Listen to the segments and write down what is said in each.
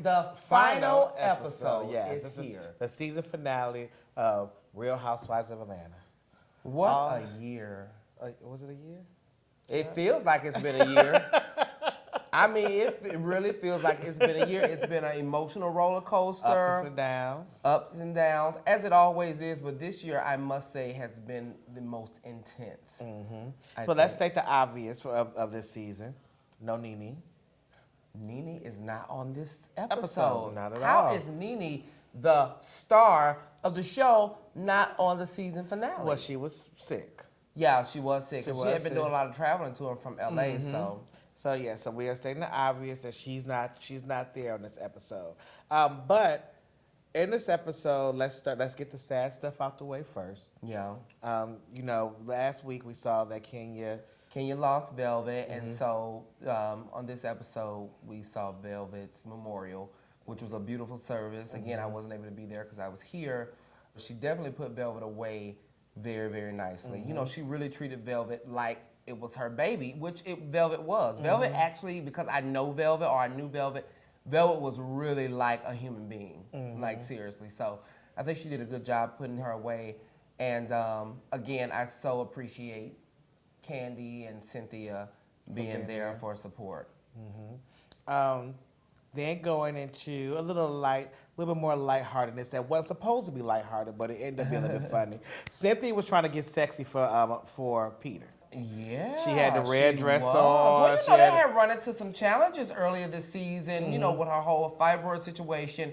The final episode. Yes, is here. The season finale of Real Housewives of Atlanta. What a year. Was it a year? It feels like it's been a year. I mean, it really feels like it's been a year. It's been an emotional roller coaster. Ups and downs. Ups and downs, as it always is. But this year, I must say, has been the most intense. Mm-hmm. But let's state the obvious of this season. No Nene. Nene is not on this episode. Not at How all. is Nene, the star of the show, not on the season finale? Well, she was sick. Yeah, she was sick. She had been sick. doing a lot of traveling to and from LA, So we are stating the obvious that she's not there on this episode. But in this episode, let's get the sad stuff out the way first. Yeah. Last week we saw that Kenya lost Velvet, and so on this episode we saw Velvet's memorial, which was a beautiful service. Again, I wasn't able to be there because I was here. She definitely put Velvet away very, very nicely. She really treated Velvet like it was her baby, which Velvet was. Velvet actually, because I know Velvet or I knew Velvet, Velvet was really like a human being, like seriously. So I think she did a good job putting her away. And again, I so appreciate Candy and Cynthia being there for support. Then going into a little bit more lightheartedness that wasn't supposed to be lighthearted, but it ended up being a little bit funny. Cynthia was trying to get sexy for Peter. Yeah, she had the red dress on. Well, they had run into some challenges earlier this season, with her whole fibroid situation.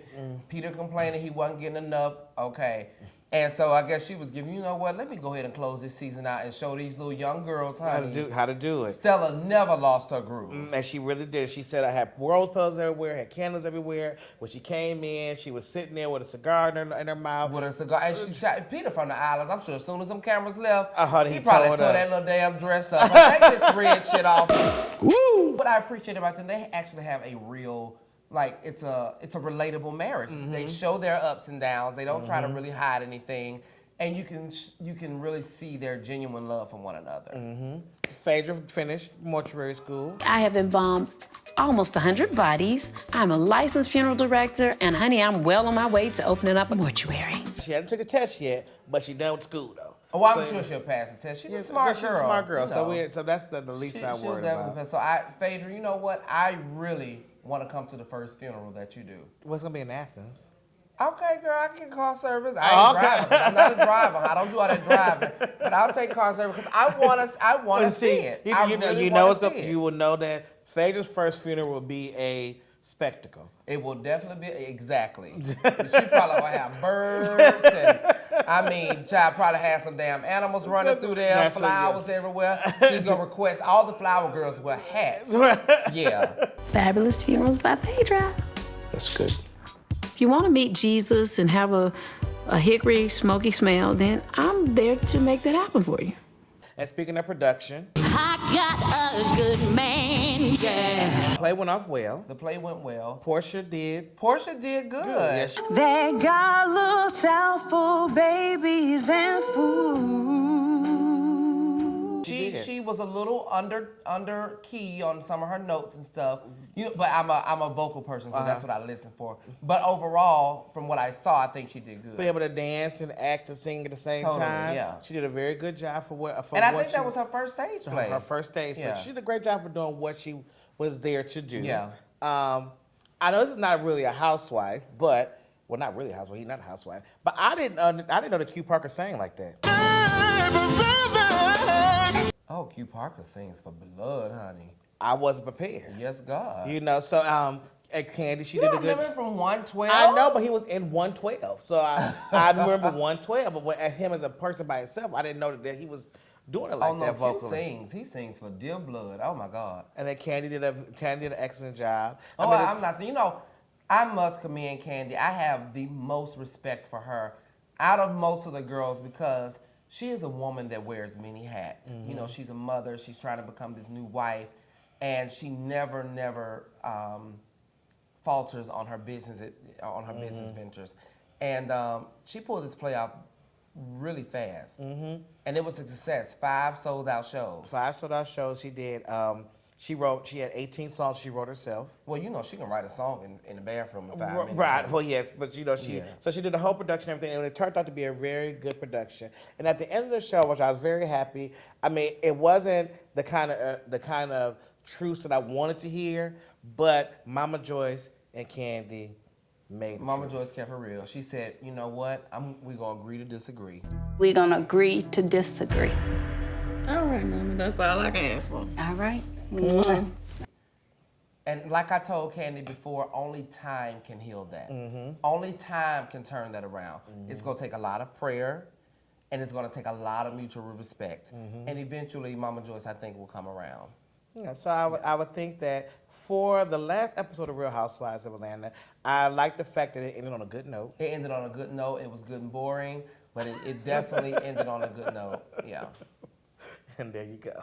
Peter complaining he wasn't getting enough. Okay. And so I guess she was giving, you know what, let me go ahead and close this season out and show these little young girls how to do it. Stella never lost her groove. And she really did. She said I had rose petals everywhere, had candles everywhere. When she came in, she was sitting there with a cigar in her mouth. With a cigar. And she shot Peter from the islands. I'm sure as soon as them cameras left, he probably tore that little damn dress up. Like, take this red shit off. Woo! What I appreciate about them, they actually have a real... it's a relatable marriage. They show their ups and downs. They don't try to really hide anything, and you can really see their genuine love for one another. Phaedra finished mortuary school. I have embalmed almost 100 bodies. I'm a licensed funeral director, and honey, I'm well on my way to opening up a mortuary. She hasn't took a test yet, but she's done with school though. Oh, I'm sure she'll pass the test. She's a smart girl. She's a smart girl. So that's the least I'm worried about. So Phaedra, you know what? I really want to come to the first funeral that you do. Well, it's going to be in Athens. Okay, girl, I can call service. I ain't driving. I'm not a driver. I don't do all that driving. But I'll take car service because I want to see it. You will know that Phaedra's first funeral will be a spectacle. It will definitely be, exactly. She probably will have birds and, child probably have some damn animals running through there, flowers everywhere. She's going to request all the flower girls wear hats. Yeah. Fabulous Funerals by Phaedra. That's good. If you want to meet Jesus and have a hickory smoky smell, then I'm there to make that happen for you. And speaking of production, I got a good man, yeah. The play went off well. The play went well. Portia did good. Yes. They got looks out for babies and food. She was a little under key on some of her notes and stuff. But I'm a vocal person, so that's what I listen for. But overall, from what I saw, I think she did good. Be able to dance and act and sing at the same time. Yeah. She did a very good job and I think that was her first stage play. Her first stage play. She did a great job for doing what she was there to do. Yeah. I know this is not really a housewife, but not really a housewife. He's not a housewife. But I didn't know that Q Parker sang like that. Oh, Q Parker sings for blood, honey. I wasn't prepared. Yes, God. At Candy, she you did a don't good. remember him from 112? I know, but he was in 112, so I remember 112. But as him as a person by himself, I didn't know that he was doing it like that vocally. He sings for dear blood. Oh my God. And then Candy did an excellent job. I must commend Candy. I have the most respect for her out of most of the girls because she is a woman that wears many hats. She's a mother. She's trying to become this new wife, and she never falters on her business business ventures. And she pulled this play off really fast, and it was a success. 5 sold out shows. 5 sold out shows. She did. She had 18 songs she wrote herself. Well, you know, she can write a song in the bathroom in 5 minutes. Right. Well, yes, but you know, Yeah. so she did the whole production and everything, and it turned out to be a very good production. And at the end of the show, which I was very happy. I mean, it wasn't the kind of truths that I wanted to hear, but Mama Joyce and Candy made it. Mama Joyce kept her real. She said, you know what? We're going to agree to disagree. We're gonna agree to disagree. All right, Mama, that's all I can ask for. All right? And like I told Candy before, only time can heal that. Only time can turn that around. It's going to take a lot of prayer, and it's going to take a lot of mutual respect. And eventually, Mama Joyce, I think, will come around. Yeah, so I would think that for the last episode of Real Housewives of Atlanta, I like the fact that it ended on a good note. It ended on a good note. It was good and boring, but it definitely ended on a good note. Yeah. And there you go.